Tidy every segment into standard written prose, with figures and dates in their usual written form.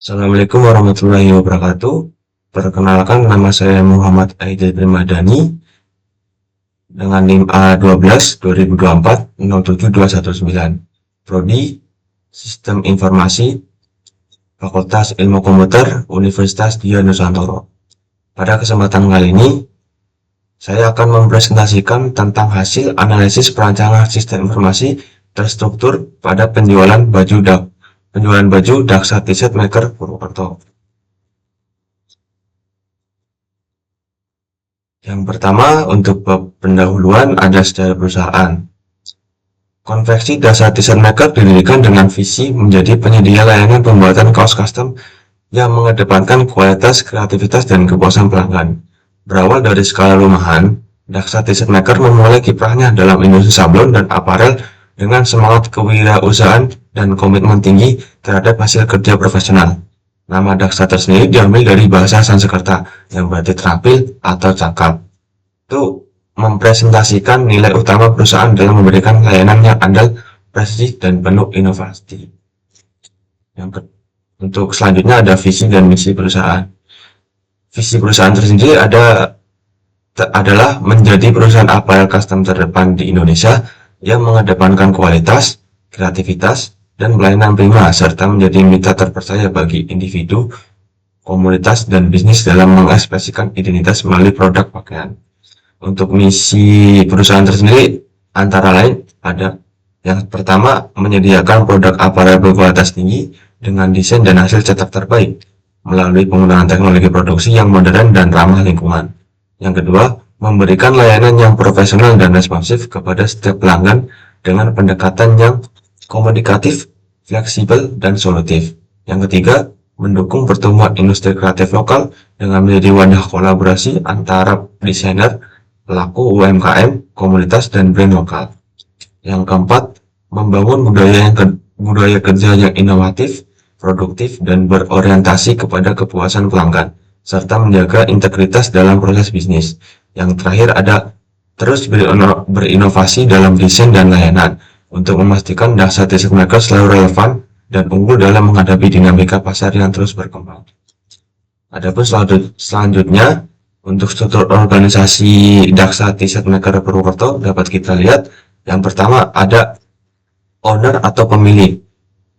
Assalamualaikum warahmatullahi wabarakatuh. Perkenalkan, nama saya Muhammad Aidil Primadani dengan NIM A12 2024 07219. Prodi Sistem Informasi, Fakultas Ilmu Komputer, Universitas Dian Nusantara. Pada kesempatan kali ini, saya akan mempresentasikan tentang hasil analisis perancangan sistem informasi terstruktur pada penjualan baju Daksa T-shirt Maker Purwokerto. Yang pertama, untuk bab pendahuluan ada sejarah perusahaan. Konveksi Daksa T-shirt Maker didirikan dengan visi menjadi penyedia layanan pembuatan kaos custom yang mengedepankan kualitas, kreativitas, dan kepuasan pelanggan. Berawal dari skala rumahan, Daksa T-shirt Maker memulai kiprahnya dalam industri sablon dan aparel dengan semangat kewirausahaan dan komitmen tinggi terhadap hasil kerja profesional. Nama Daksa tersendiri diambil dari bahasa Sanskerta yang berarti terampil atau cakap. Itu mempresentasikan nilai utama perusahaan dalam memberikan layanan yang andal, presisi, dan penuh inovasi. Untuk selanjutnya ada visi dan misi perusahaan. Visi perusahaan tersendiri adalah menjadi perusahaan apparel custom terdepan di Indonesia yang mengedepankan kualitas, kreativitas, dan pelayanan prima, serta menjadi mitra terpercaya bagi individu, komunitas, dan bisnis dalam mengekspresikan identitas melalui produk pakaian. Untuk misi perusahaan tersendiri antara lain ada yang pertama, menyediakan produk apparel berkualitas tinggi dengan desain dan hasil cetak terbaik melalui penggunaan teknologi produksi yang modern dan ramah lingkungan. Yang kedua, memberikan layanan yang profesional dan responsif kepada setiap pelanggan dengan pendekatan yang komunikatif, fleksibel, dan solutif. Yang ketiga, mendukung pertumbuhan industri kreatif lokal dengan menjadi wadah kolaborasi antara desainer, pelaku UMKM, komunitas, dan brand lokal. Yang keempat, membangun budaya kerja yang inovatif, produktif, dan berorientasi kepada kepuasan pelanggan, serta menjaga integritas dalam proses bisnis. Yang terakhir ada terus berinovasi dalam desain dan layanan untuk memastikan Daksa T-shirt Maker selalu relevan dan unggul dalam menghadapi dinamika pasar yang terus berkembang. Adapun selanjutnya untuk struktur organisasi Daksa T-shirt Maker Purwokerto dapat kita lihat. Yang pertama ada owner atau pemilik.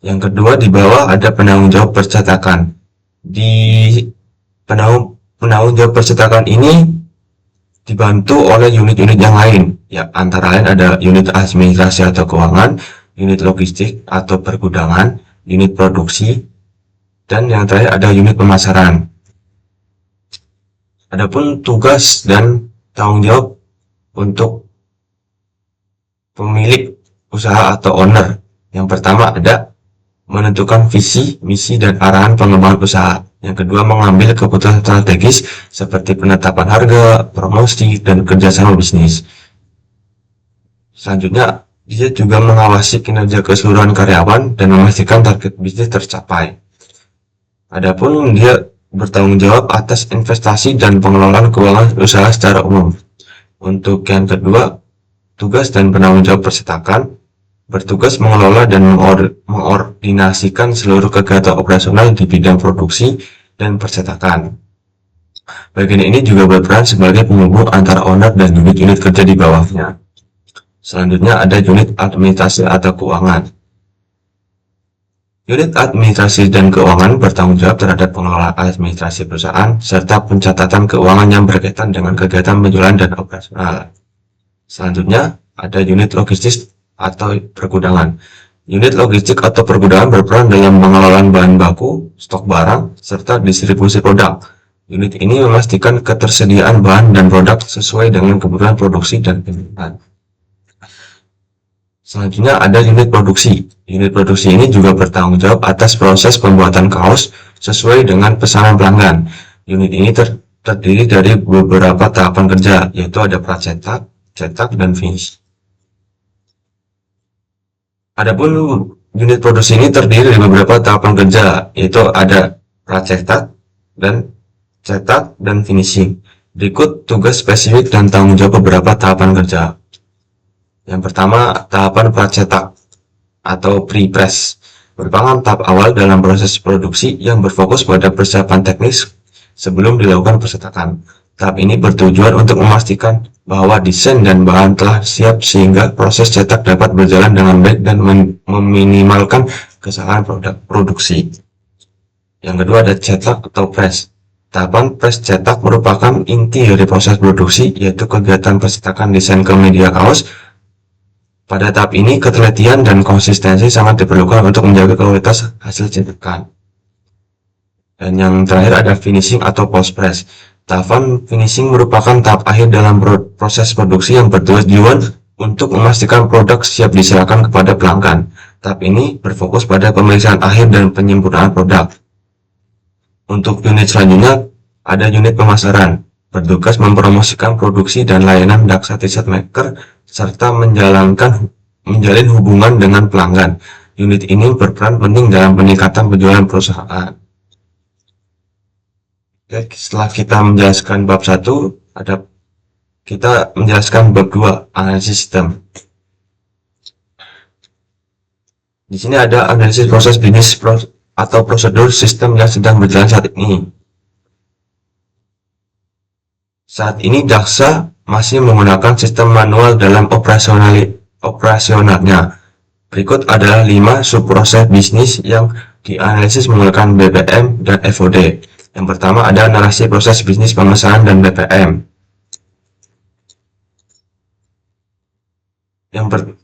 Yang kedua di bawah ada penanggung jawab percetakan. Di penanggung jawab percetakan ini dibantu oleh unit-unit yang lain, ya antara lain ada unit administrasi atau keuangan, unit logistik atau pergudangan, unit produksi, dan yang terakhir ada unit pemasaran. Adapun tugas dan tanggung jawab untuk pemilik usaha atau owner. Yang pertama ada menentukan visi, misi, dan arahan pengembangan usaha. Yang kedua, mengambil keputusan strategis seperti penetapan harga, promosi, dan kerjasama bisnis. Selanjutnya, dia juga mengawasi kinerja keseluruhan karyawan dan memastikan target bisnis tercapai. Adapun dia bertanggung jawab atas investasi dan pengelolaan keuangan usaha secara umum. Untuk yang kedua, tugas dan penanggung jawab percetakan bertugas mengelola dan mengordinasikan seluruh kegiatan operasional di bidang produksi dan percetakan. Bagian ini juga berperan sebagai penghubung antara owner dan unit-unit kerja di bawahnya. Selanjutnya ada unit administrasi atau keuangan. Unit administrasi dan keuangan bertanggung jawab terhadap pengelolaan administrasi perusahaan serta pencatatan keuangan yang berkaitan dengan kegiatan penjualan dan operasional. Selanjutnya ada unit logistik atau pergudangan. Unit logistik atau pergudangan berperan dalam pengelolaan bahan baku, stok barang, serta distribusi produk. Unit ini memastikan ketersediaan bahan dan produk sesuai dengan kebutuhan produksi dan penjualan. Selanjutnya ada unit produksi. Unit produksi ini juga bertanggung jawab atas proses pembuatan kaos sesuai dengan pesanan pelanggan. Unit ini terdiri dari beberapa tahapan kerja, yaitu ada pracetak, cetak, dan finish. Adapun unit produksi ini terdiri dari beberapa tahapan kerja, yaitu ada pracetak, dan cetak, dan finishing. Berikut tugas spesifik dan tanggung jawab beberapa tahapan kerja. Yang pertama, tahapan pracetak atau pre-press. merupakan tahap awal dalam proses produksi yang berfokus pada persiapan teknis sebelum dilakukan pencetakan. Tahap ini bertujuan untuk memastikan bahwa desain dan bahan telah siap sehingga proses cetak dapat berjalan dengan baik dan meminimalkan kesalahan produksi. Yang kedua ada cetak atau press. Tahapan press cetak merupakan inti dari proses produksi, yaitu kegiatan pencetakan desain ke media kaos. Pada tahap ini, ketelitian dan konsistensi sangat diperlukan untuk menjaga kualitas hasil cetakan. Dan yang terakhir ada finishing atau post press. Tahapan finishing merupakan tahap akhir dalam proses produksi yang bertujuan untuk memastikan produk siap diserahkan kepada pelanggan. Tahap ini berfokus pada pemeriksaan akhir dan penyempurnaan produk. Untuk unit selanjutnya, ada unit pemasaran, bertugas mempromosikan produksi dan layanan Daksa T-shirt maker, serta menjalin hubungan dengan pelanggan. Unit ini berperan penting dalam peningkatan penjualan perusahaan. Oke, setelah kita menjelaskan bab 1, kita menjelaskan bab 2, analisis sistem. Di sini ada analisis proses bisnis atau prosedur sistem yang sedang berjalan saat ini. Saat ini Daksa masih menggunakan sistem manual dalam operasionalnya. Berikut adalah 5 subproses bisnis yang dianalisis menggunakan BPM dan FOD. Yang pertama ada narasi proses bisnis pemesanan dan BPM. Yang